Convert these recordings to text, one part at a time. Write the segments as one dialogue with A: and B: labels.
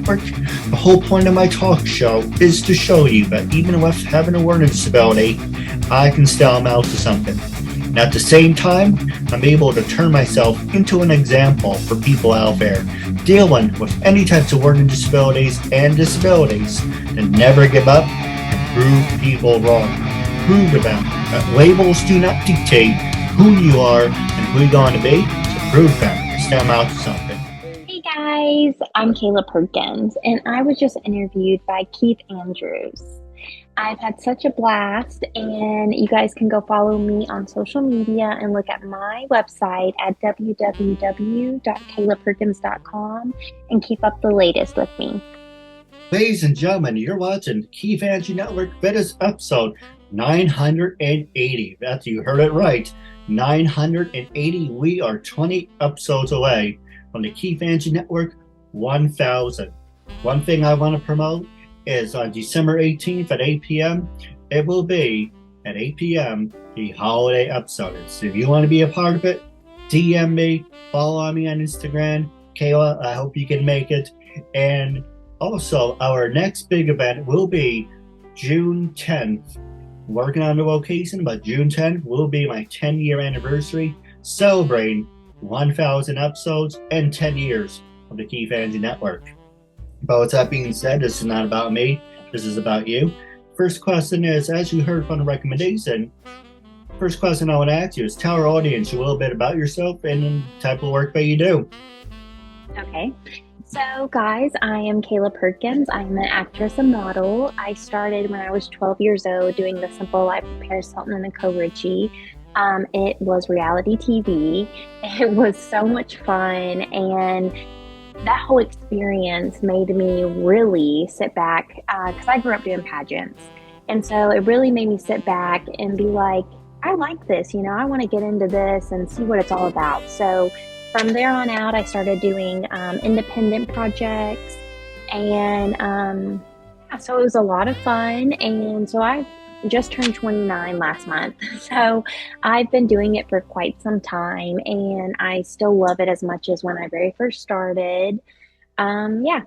A: Network. The whole point of my talk show is to show you that even with having a learning disability, I can still amount to something. And at the same time, I'm able to turn myself into an example for people out there dealing with any types of learning disabilities and disabilities to never give up and prove people wrong. Prove to them that labels do not dictate who you are and who you're going to be, so prove them. Still amount to something.
B: Hey guys, I'm Kayla Perkins, and I was just interviewed by Keith Andrews. I've had such a blast, and you guys can go follow me on social media and look at my website at www.kaylaperkins.com and keep up the latest with me.
A: Ladies and gentlemen, you're watching KeithAndrewNetWork Fitness episode 980. That's, you heard it right, 980. We are 20 episodes away from the KeithAndrewNetWork 1000. One thing I want to promote is on December 18th at 8 p.m. It will be at 8 p.m. the holiday episode. So if you want to be a part of it, DM me, follow me on Instagram. Kayla, I hope you can make it. And also, our next big event will be June 10th. Working on the location, but June 10th will be my 10-year anniversary, celebrating 1,000 episodes and 10 years of the KeithAndrewNetWork. But with that being said, this is not about me. This is about you. First question is, as you heard from the recommendation, first question I want to ask you is tell our audience a little bit about yourself and the type of work that you do.
B: Okay. So guys, I am Kayla Perkins. I'm an actress and model. I started when I was 12 years old doing The Simple Life of Paris Hilton and Nicole Richie. It was reality TV. It was so much fun, and that whole experience made me really sit back because I grew up doing pageants. And so it really made me sit back and be like, I like this, I want to get into this and see what it's all about. So from there on out, I started doing independent projects, and so it was a lot of fun. And so I just turned 29 last month, so I've been doing it for quite some time, and I still love it as much as when I very first started. Yeah.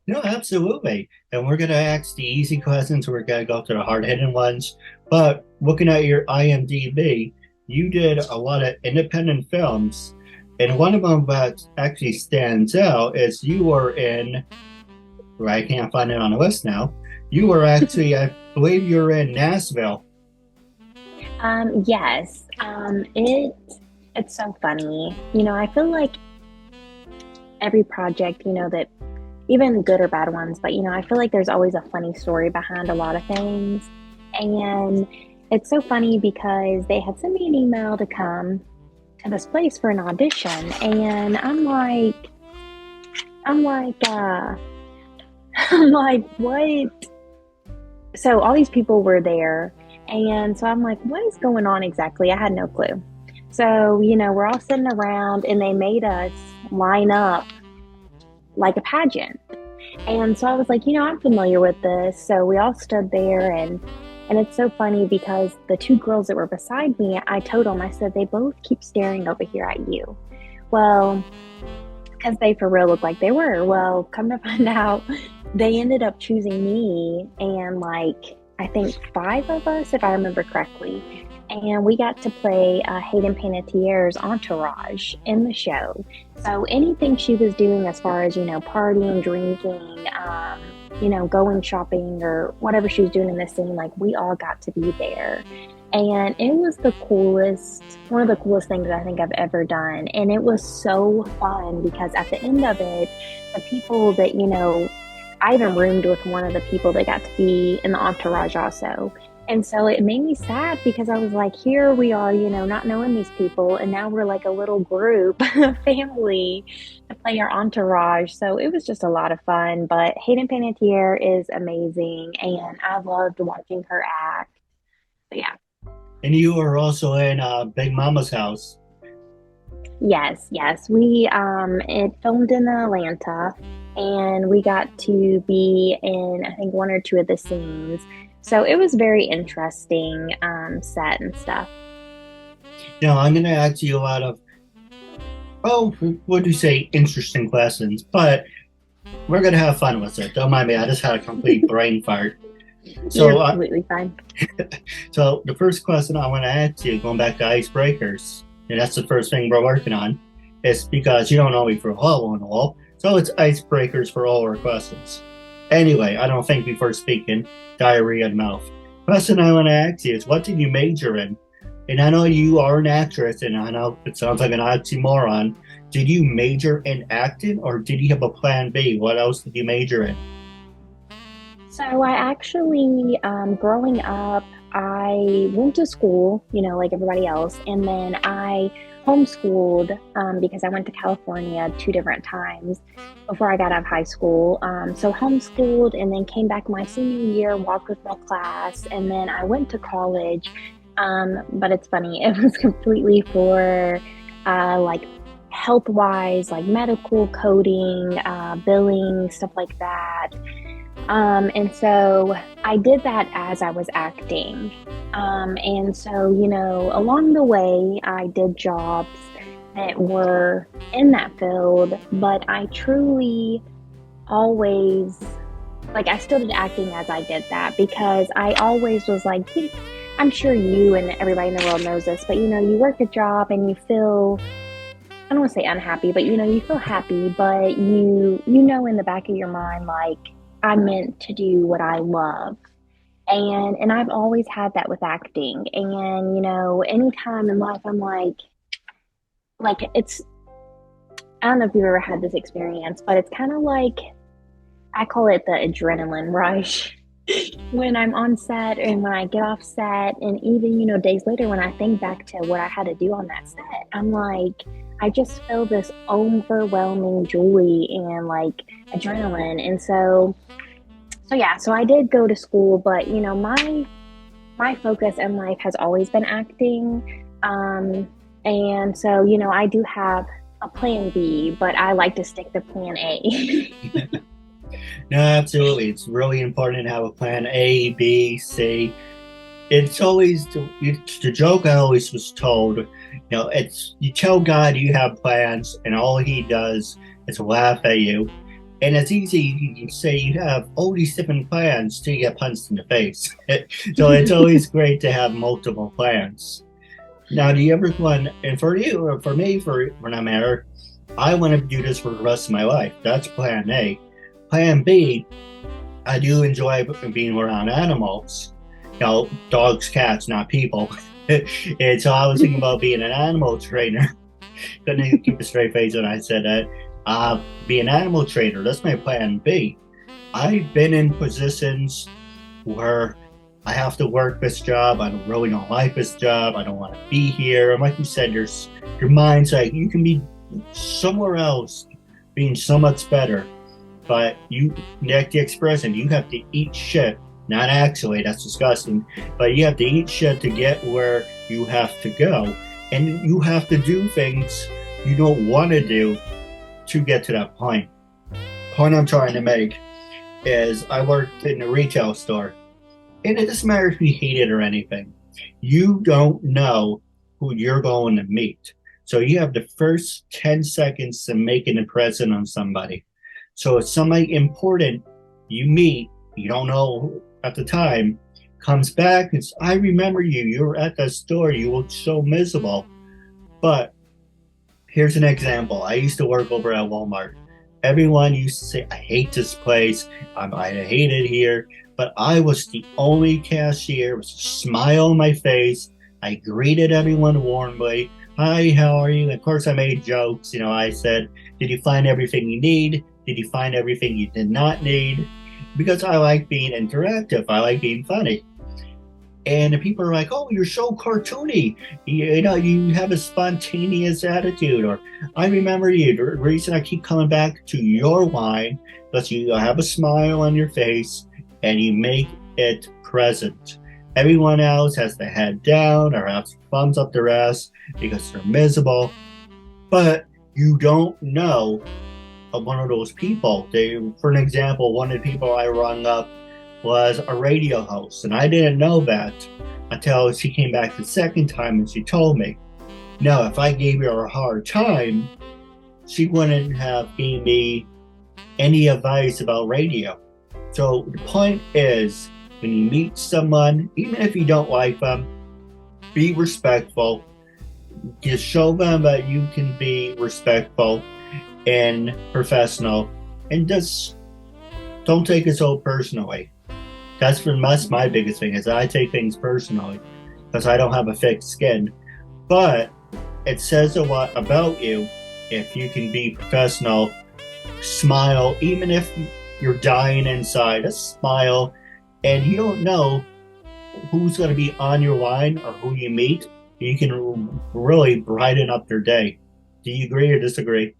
A: No, absolutely. And we're going to ask the easy questions. We're going to go to the hard-hitting ones. But looking at your IMDb, you did a lot of independent films, and one of them that actually stands out is you were in, well, I can't find it on the list now, you were actually, I believe you were in Nashville.
B: Yes. It's so funny. I feel like every project, that even good or bad ones, but, I feel like there's always a funny story behind a lot of things. And it's so funny because they had sent me an email to come to this place for an audition, and I'm like, what? So all these people were there, and so I'm like, what is going on exactly? I had no clue. So, we're all sitting around, and they made us line up like a pageant. And so I was like, I'm familiar with this. So we all stood there, and it's so funny because the two girls that were beside me, I told them, I said, they both keep staring over here at you. Well, because they for real looked like they were. Well, come to find out, they ended up choosing me and I think 5 of us, if I remember correctly. And we got to play Hayden Panettiere's entourage in the show. So anything she was doing as far as, partying, drinking, going shopping or whatever she was doing in this scene, we all got to be there. And it was one of the coolest things that I think I've ever done. And it was so fun because at the end of it, the people that, I even roomed with one of the people that got to be in the entourage also. And so it made me sad because I was like, here we are, not knowing these people. And now we're like a little group, family to play our entourage. So it was just a lot of fun. But Hayden Panettiere is amazing. And I loved watching her act. So, yeah.
A: And you were also in Big Mama's house.
B: Yes. We it filmed in Atlanta, and we got to be in, I think, 1 or 2 of the scenes. So it was very interesting set and stuff.
A: I'm going to ask you a lot of, what do you say, interesting questions. But We're going to have fun with it. Don't mind me. I just had a complete brain fart.
B: You're completely fine.
A: So the first question I want to ask you, going back to icebreakers, and that's the first thing we're working on, is because you don't know me for a hole in the wall. So it's icebreakers for all our questions. Anyway, I don't think before speaking, diarrhea in mouth. Question I want to ask you is, what did you major in? And I know you are an actress, and I know it sounds like an oxymoron. Did you major in acting, or did you have a plan B? What else did you major in?
B: So I actually, growing up, I went to school, like everybody else, and then I homeschooled because I went to California 2 different times before I got out of high school. So homeschooled and then came back my senior year, walked with my class, and then I went to college. But it's funny, it was completely for like health-wise, like medical coding, billing, stuff like that. And so I did that as I was acting. And so, along the way, I did jobs that were in that field, but I truly always, I still did acting as I did that because I always was like, I'm sure you and everybody in the world knows this, but you work a job and you feel, I don't want to say unhappy, but you feel happy, but you know in the back of your mind, like, I'm meant to do what I love. And I've always had that with acting. And, anytime in life I'm like it's, I don't know if you've ever had this experience, but it's kind of like, I call it the adrenaline rush when I'm on set and when I get off set. And even, days later when I think back to what I had to do on that set, I'm like, I just feel this overwhelming joy and adrenaline. And so I did go to school, but my focus in life has always been acting. And so, I do have a plan B, but I like to stick to plan A.
A: No, absolutely. It's really important to have a plan A, B, C. It's always the joke I always was told. It's you tell God you have plans, and all He does is laugh at you. And it's easy you say you have all these different plans till you get punched in the face. So it's always great to have multiple plans. Now, do you ever want? And for you, or for me, for when I'm married, I want to do this for the rest of my life. That's plan A. Plan B, I do enjoy being around animals. Dogs, cats, not people. And so I was thinking about being an animal trainer. Couldn't keep a straight face when I said that. Be an animal trainer. That's my plan B. I've been in positions where I have to work this job. I really don't like this job. I don't want to be here. And like you said, your mind's like, you can be somewhere else being so much better. But you, like the expression, you have to eat shit. Not actually, that's disgusting. But you have to eat shit to get where you have to go. And you have to do things you don't want to do to get to that point. The point I'm trying to make is I worked in a retail store. And it doesn't matter if you hate it or anything. You don't know who you're going to meet. So you have the first 10 seconds to make an impression on somebody. So if somebody important you meet, you don't know at the time, comes back and says, I remember you. You were at that store. You looked so miserable. But here's an example. I used to work over at Walmart. Everyone used to say, I hate this place. I hate it here. But I was the only cashier with a smile on my face. I greeted everyone warmly. Hi, how are you? And of course, I made jokes. I said, did you find everything you need? Did you find everything you did not need? Because I like being interactive. I like being funny. And the people are like, oh, you're so cartoony. You have a spontaneous attitude. Or I remember you. The reason I keep coming back to your line is you have a smile on your face and you make it present. Everyone else has their head down or has thumbs up their ass because they're miserable. But you don't know one of those people. For an example, one of the people I rung up was a radio host, and I didn't know that until she came back the second time and she told me. Now, if I gave her a hard time, she wouldn't have given me any advice about radio. So the point is, when you meet someone, even if you don't like them, be respectful. Just show them that you can be respectful and professional, and just don't take it so personally. That's my biggest thing, is I take things personally because I don't have a thick skin. But it says a lot about you if you can be professional, smile, even if you're dying inside, a smile, and you don't know who's going to be on your line or who you meet. You can really brighten up their day. Do you agree or disagree?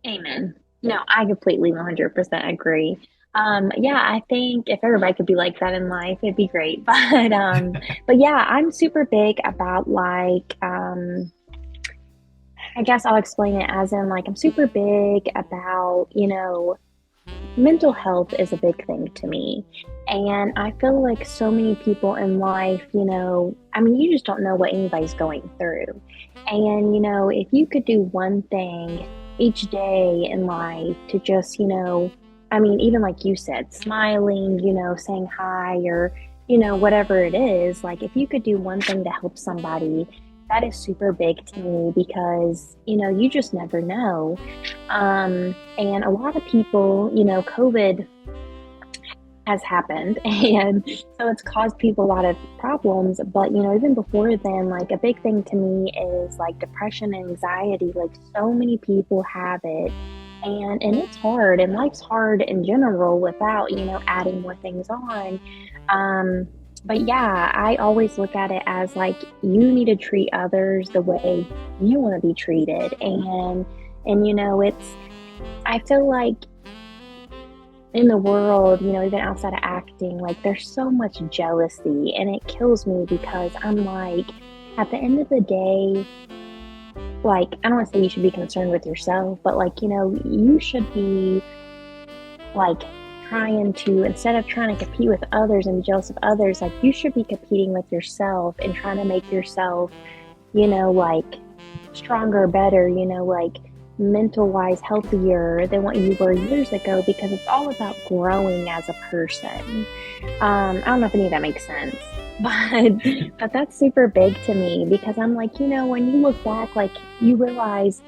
B: Amen. No, I completely 100% agree. Yeah, I think if everybody could be like that in life, it'd be great. But yeah, I'm super big about like, I guess I'll explain it as in like I'm super big about, mental health is a big thing to me. And I feel like so many people in life, I mean, you just don't know what anybody's going through. And, if you could do one thing each day in life to just, I mean, even like you said, smiling, saying hi or, whatever it is, like if you could do one thing to help somebody, that is super big to me because, you just never know. And a lot of people, COVID has happened and so it's caused people a lot of problems, but even before then, like a big thing to me is like depression and anxiety. Like so many people have it, and it's hard, and life's hard in general without adding more things on. But yeah, I always look at it as like you need to treat others the way you want to be treated. And it's, I feel like in the world, even outside of acting, like there's so much jealousy and it kills me because I'm like, at the end of the day, like, I don't want to say you should be concerned with yourself, but like, you should be like trying to, instead of trying to compete with others and be jealous of others, like you should be competing with yourself and trying to make yourself, like stronger, better, like mental wise healthier than what you were years ago, because it's all about growing as a person. I don't know if any of that makes sense, but that's super big to me because I'm like, when you look back, like you realize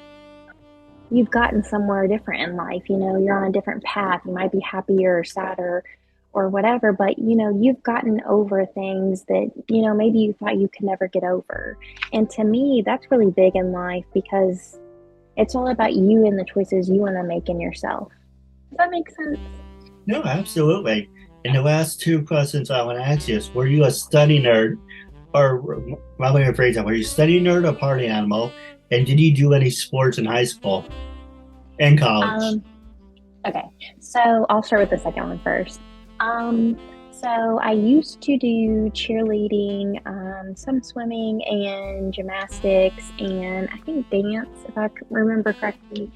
B: you've gotten somewhere different in life, you're on a different path. You might be happier or sadder or whatever, but you've gotten over things that, maybe you thought you could never get over. And to me, that's really big in life because it's all about you and the choices you want to make in yourself. Does that make sense?
A: No, absolutely. And the last two questions I want to ask you is, were you a study nerd, or let me rephrase that, were you a study nerd or party animal? And did you do any sports in high school and college?
B: Okay, so I'll start with the second one first. So I used to do cheerleading, some swimming and gymnastics, and I think dance, if I remember correctly.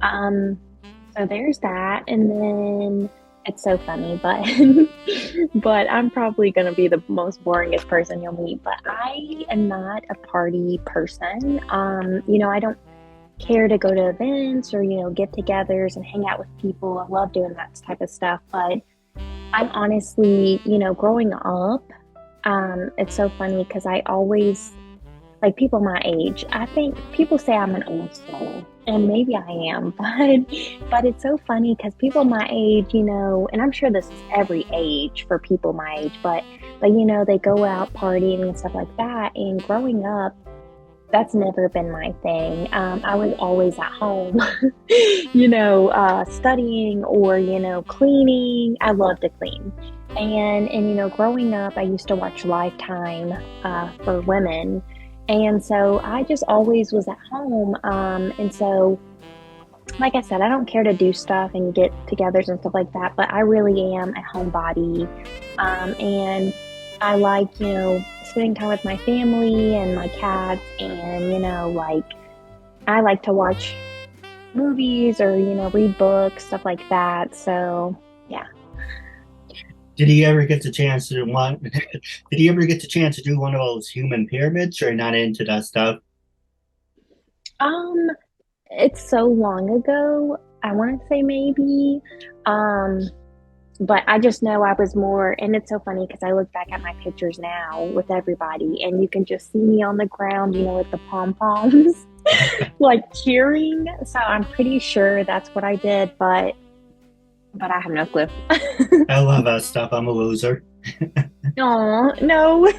B: So there's that, and then it's so funny, but but I'm probably gonna be the most boringest person you'll meet. But I am not a party person. I don't care to go to events or get-togethers and hang out with people. I love doing that type of stuff, but I'm honestly, growing up, it's so funny because I always, like people my age, I think people say I'm an old soul, and maybe I am, but it's so funny because people my age, and I'm sure this is every age for people my age, but they go out partying and stuff like that, and growing up, that's never been my thing. I was always at home, studying or, cleaning. I love to clean. And growing up, I used to watch Lifetime for women. And so I just always was at home. And so, like I said, I don't care to do stuff and get togethers and stuff like that, but I really am a homebody. And I like, spending time with my family and my cats, and, like I like to watch movies or, read books, stuff like that. So, yeah.
A: Did he ever get the chance to one? Did he ever get the chance to do one of those human pyramids, or not into that stuff?
B: Um, it's so long ago. I want to say maybe. But I just know I was more, and it's so funny because I look back at my pictures now with everybody, and you can just see me on the ground, with the pom-poms, like cheering. So I'm pretty sure that's what I did, but I have no clue.
A: I love that stuff. I'm a loser.
B: Oh, no.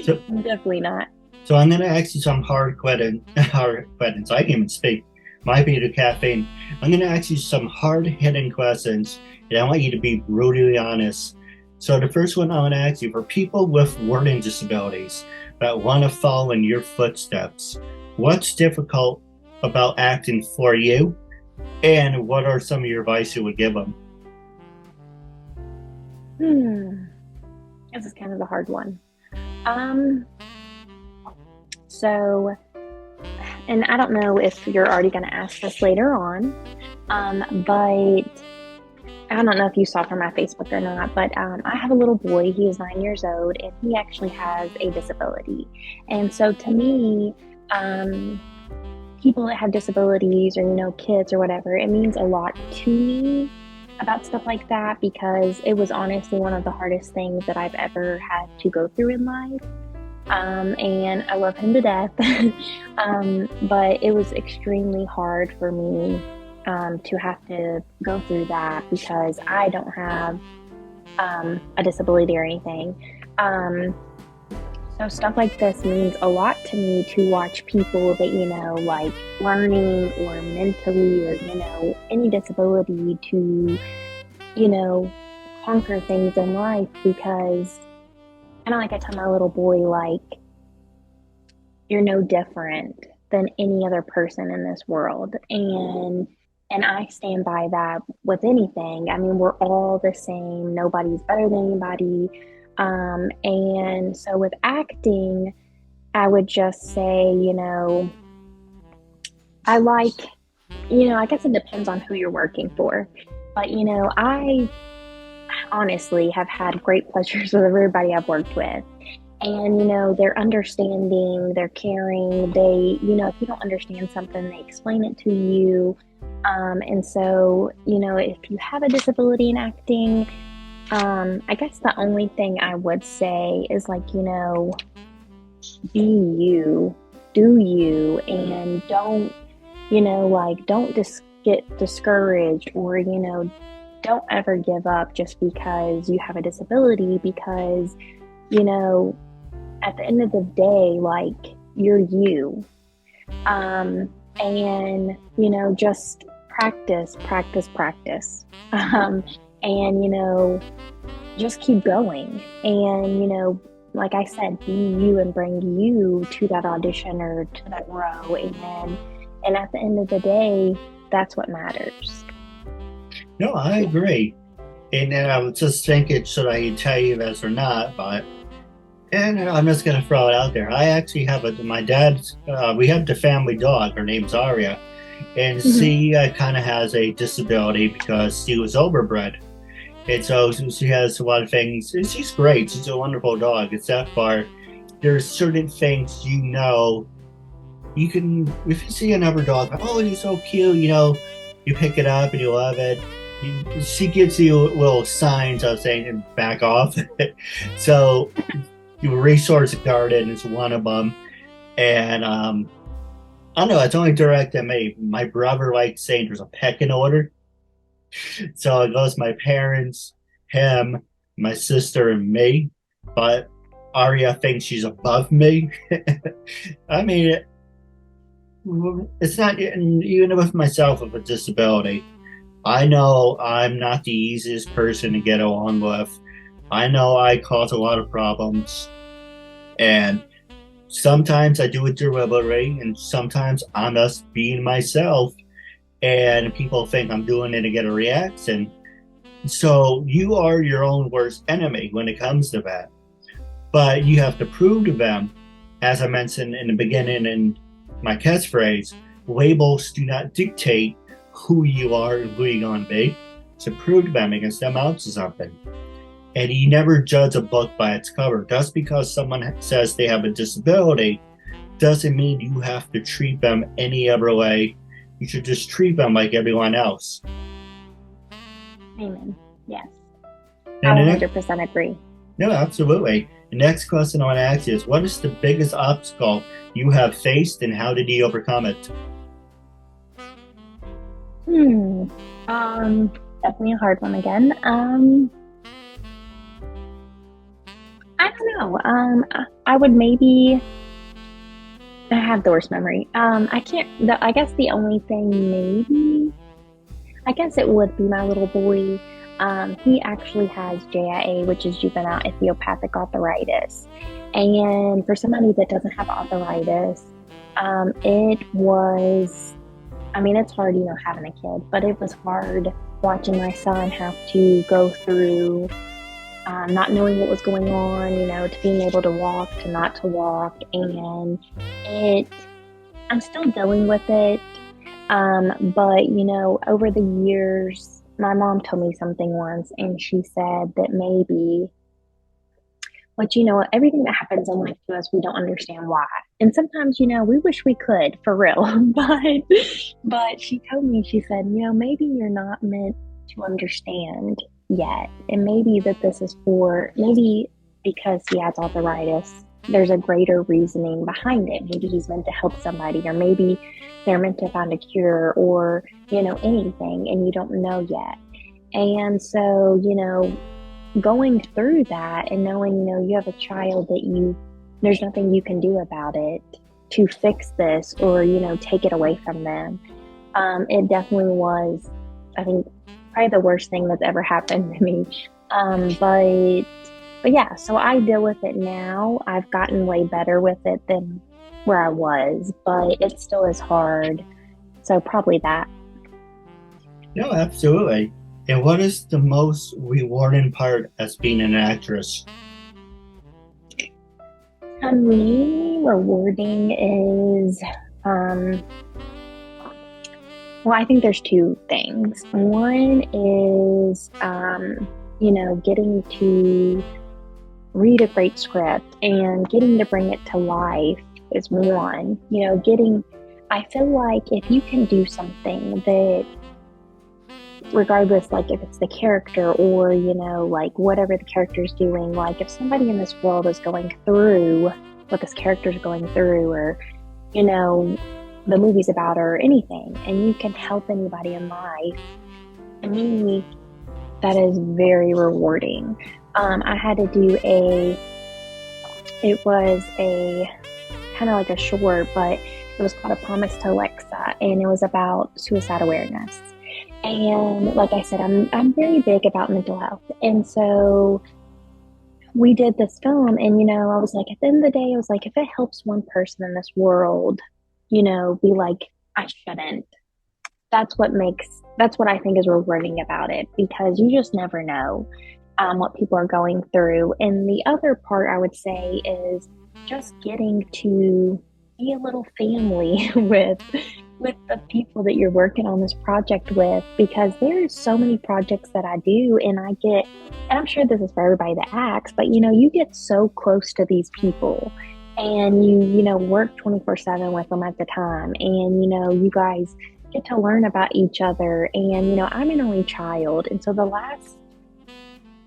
A: So,
B: definitely not.
A: So I'm going to ask you some hard questions. I can't even speak. Might be the caffeine. I'm going to ask you some hard-hitting questions, and I want you to be brutally honest. So the first one I want to ask you, for people with learning disabilities that want to follow in your footsteps, what's difficult about acting for you, and what are some of your advice you would give them?
B: This is kind of a hard one. So, and I don't know if you're already going to ask this later on, but I don't know if you saw from my Facebook or not, but I have a little boy. He is 9 years old, and he actually has a disability. And so to me, people that have disabilities or, kids or whatever, it means a lot to me about stuff like that, because it was honestly one of the hardest things that I've ever had to go through in life. And I love him to death. But it was extremely hard for me to have to go through that, because I don't have a disability or anything. So stuff like this means a lot to me, to watch people that, like learning or mentally or, any disability to, conquer things in life, because kind of like I tell my little boy, like, you're no different than any other person in this world. And I stand by that with anything. I mean, we're all the same. Nobody's better than anybody. And so with acting, I would just say, I like, I guess it depends on who you're working for. But, I honestly have had great pleasures with everybody I've worked with. And, they're understanding, they're caring, they, if you don't understand something, they explain it to you. And so, if you have a disability in acting, I guess the only thing I would say is like, be you, do you, and don't, don't get discouraged, or, don't ever give up just because you have a disability, because, at the end of the day, like, you're you. And, just practice. And, just keep going. And, like I said, be you and bring you to that audition or to that row. And at the end of the day, that's what matters.
A: No, I agree. And then I was just thinking, should I tell you this or not? And I'm just going to throw it out there. I actually have my dad's, we have the family dog. Her name's Aria. And she kind of has a disability because she was overbred. And so she has a lot of things. And she's great. She's a wonderful dog. Except for there's certain things, you can, if you see another dog, oh, he's so cute, you pick it up and you love it. She gives you little signs of saying, back off. So, resource garden is one of them. And I don't know, it's only directed at me. My brother likes saying there's a pecking order. So it goes my parents, him, my sister, and me. But Aria thinks she's above me. I mean, it's not, even with myself with a disability, I know I'm not the easiest person to get along with. I know I cause a lot of problems. And sometimes I do it deliberately, and sometimes I'm just being myself. And people think I'm doing it to get a reaction. So you are your own worst enemy when it comes to that. But you have to prove to them, as I mentioned in the beginning in my catchphrase, labels do not dictate who you are and who you're going to be. To prove to them against them out to something. And you never judge a book by its cover. Just because someone says they have a disability doesn't mean you have to treat them any other way You should just treat them like everyone else.
B: Amen. Yes.
A: And
B: I 100% agree.
A: No, absolutely. The next question I want to ask you is, what is the biggest obstacle you have faced and how did you overcome it?
B: Definitely a hard one again. I don't know. I would maybe. I have the worst memory. I guess the only thing maybe. I guess it would be my little boy. He actually has JIA, which is juvenile idiopathic arthritis. And for somebody that doesn't have arthritis, it's hard, having a kid, but it was hard watching my son have to go through not knowing what was going on, to being able to walk, to not to walk. And I'm still dealing with it. But, over the years, my mom told me something once, and she said that maybe, everything that happens in life to us, we don't understand why. And sometimes, we wish we could, for real. But she told me, she said, maybe you're not meant to understand yet. And maybe that this is maybe because he has arthritis, there's a greater reasoning behind it. Maybe he's meant to help somebody, or maybe they're meant to find a cure, or, anything, and you don't know yet. And so, going through that and knowing, you have a child that there's nothing you can do about it to fix this or, take it away from them. It definitely was, I think, probably the worst thing that's ever happened to me. But yeah, so I deal with it now. I've gotten way better with it than where I was, but it still is hard. So probably that.
A: No, absolutely. And what is the most rewarding part as being an actress?
B: To me, rewarding is, I think there's two things. One is, getting to read a great script and getting to bring it to life is one. I feel like if you can do something that, regardless, like if it's the character or, like whatever the character's doing, like if somebody in this world is going through what this character's going through, or, the movie's about, or anything, and you can help anybody in life, to me, that is very rewarding. I had to do it was a kind of like a short, but it was called A Promise to Alexa, and it was about suicide awareness. And like I said, I'm very big about mental health. And so we did this film, and, I was like, at the end of the day, I was like, if it helps one person in this world, be like, I shouldn't. That's what I think is rewarding about it, because you just never know what people are going through. And the other part I would say is just getting to be a little family with the people that you're working on this project with, because there's so many projects that I do, and I'm sure this is for everybody that acts, but you get so close to these people, and you work 24/7 with them at the time, and you guys get to learn about each other. And I'm an only child, and so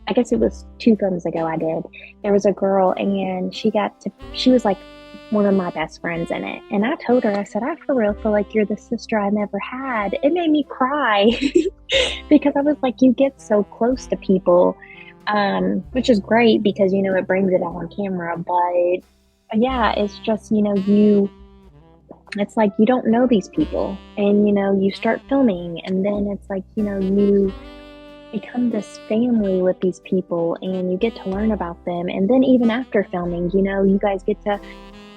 B: I guess it was 2 films ago there was a girl, and she was like one of my best friends in it. And I told her, I said, I for real feel like you're the sister I never had. It made me cry because I was like, you get so close to people, which is great because, it brings it out on camera. But yeah, it's just, it's like you don't know these people, and, you start filming, and then it's like, you become this family with these people, and you get to learn about them. And then even after filming, you guys get to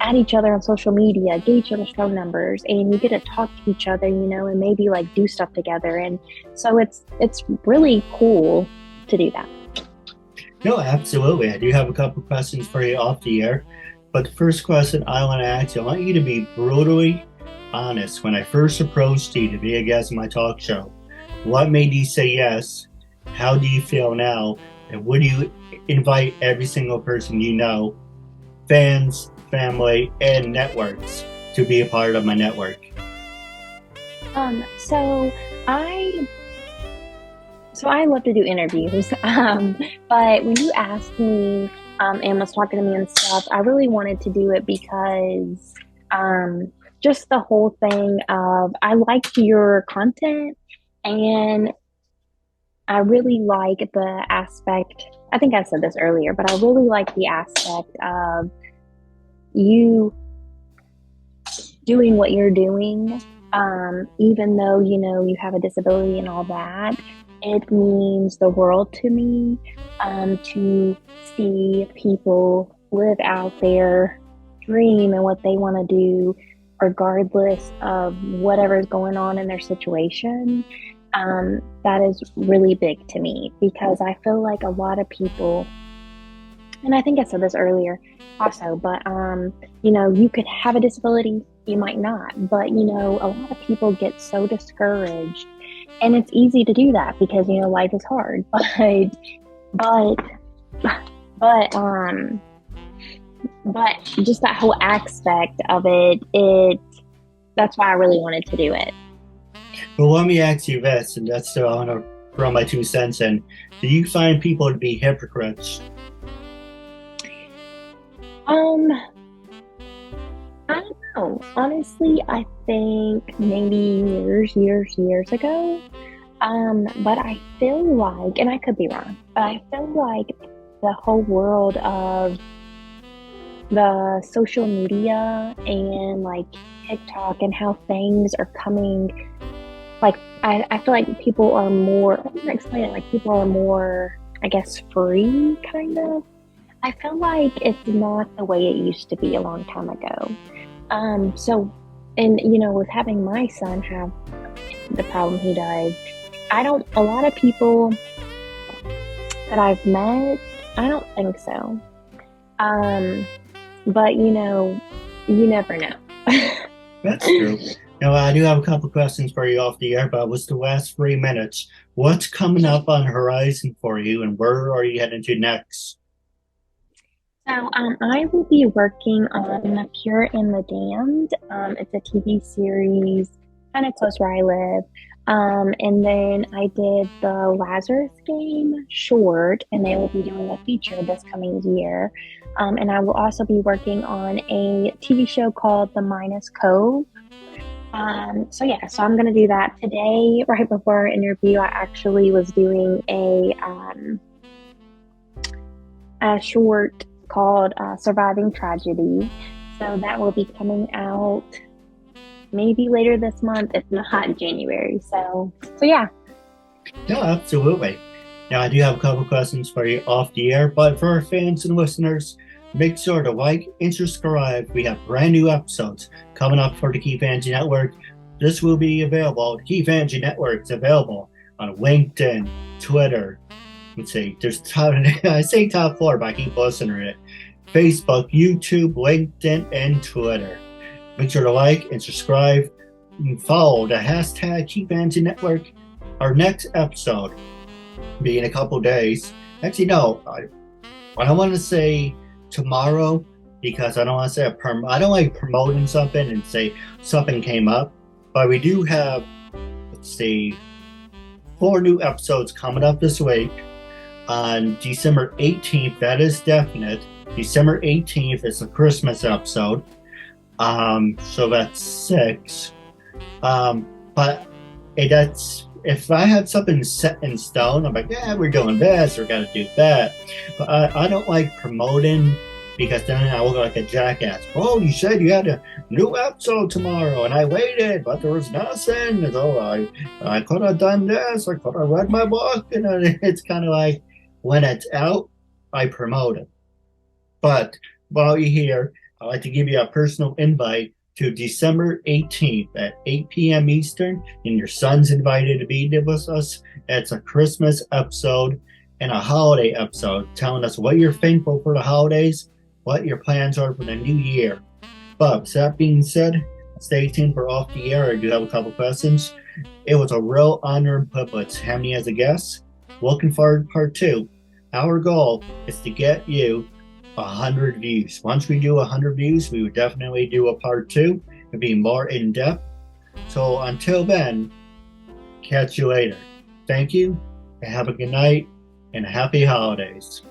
B: add each other on social media, get each other's phone numbers, and you get to talk to each other, and maybe like do stuff together. And so it's really cool to do that.
A: No, absolutely. I do have a couple questions for you off the air. But the first question I want to ask you, I want you to be brutally honest. When I first approached you to be a guest on my talk show, what made you say yes? How do you feel now? And would you invite every single person fans, family, and networks, to be a part of my network?
B: So I I love to do interviews. But when you asked me and was talking to me and stuff, I really wanted to do it because just the whole thing of I liked your content and I really like the aspect. I think I said this earlier, but I really like the aspect of you doing what you're doing, even though you have a disability and all that. It means the world to me to see people live out their dream and what they want to do, regardless of whatever's going on in their situation. That is really big to me because I feel like a lot of people, and I think I said this earlier also, but you could have a disability, you might not, but a lot of people get so discouraged, and it's easy to do that because life is hard. But but just that whole aspect of it, that's why I really wanted to do it.
A: Well, let me ask you this, and that's I want to throw my 2 cents in. Do you find people to be hypocrites?
B: I don't know. Honestly, I think maybe years ago. But I feel like, and I could be wrong, but I feel like the whole world of the social media and like TikTok and how things are coming, like I feel like people are more, I'm gonna explain it, like people are more, I guess, free, kind of. I feel like it's not the way it used to be a long time ago. So, and with having my son have the problem he does, a lot of people that I've met, I don't think so. But you never know.
A: That's true. Now, I do have a couple questions for you off the air, but what's the last 3 minutes? What's coming up on the horizon for you, and where are you heading to next?
B: So I will be working on Pure and the Damned. It's a TV series kind of close where I live. And then I did the Lazarus Game short, and they will be doing a feature this coming year. And I will also be working on a TV show called The Minus Cove. So I'm going to do that today. Right before our interview, I actually was doing a short called Surviving Tragedy. So that will be coming out maybe later this month, if not January. So yeah.
A: No, absolutely. Now, I do have a couple questions for you off the air, but for our fans and listeners, make sure to like and subscribe. We have brand new episodes coming up for the Keith Andrew Network. This will be available. The Keith Andrew Network is available on LinkedIn, Twitter. Let's see, there's I say top 4, but I keep listening to it. Facebook, YouTube, LinkedIn, and Twitter. Make sure to like and subscribe and follow the hashtag Keith Andrew Network. Our next episode will be in a couple days. Actually, no, I don't want to say tomorrow because I don't want to say I don't like promoting something and say something came up. But we do have, 4 new episodes coming up this week. On December 18th, that is definite. December 18th is a Christmas episode. So that's 6. But that's, if I had something set in stone, I'm like, yeah, we're doing this, we're gonna do that. But I don't like promoting because then I look like a jackass. Oh, you said you had a new episode tomorrow, and I waited, but there was nothing. So I could have done this, I could have read my book, and it's kind of like when it's out, I promote it. But while you're here, I'd like to give you a personal invite to December 18th at 8 p.m. Eastern, and your son's invited to be with us. It's a Christmas episode and a holiday episode, telling us what you're thankful for the holidays, what your plans are for the new year. But with that being said, stay tuned for Off the Air. I do have a couple questions. It was a real honor and privilege having you as a guest. Looking forward to part 2. Our goal is to get you 100 views. Once we do 100 views, we would definitely do a part 2. It'd be more in depth. So until then, catch you later. Thank you, and have a good night, and happy holidays.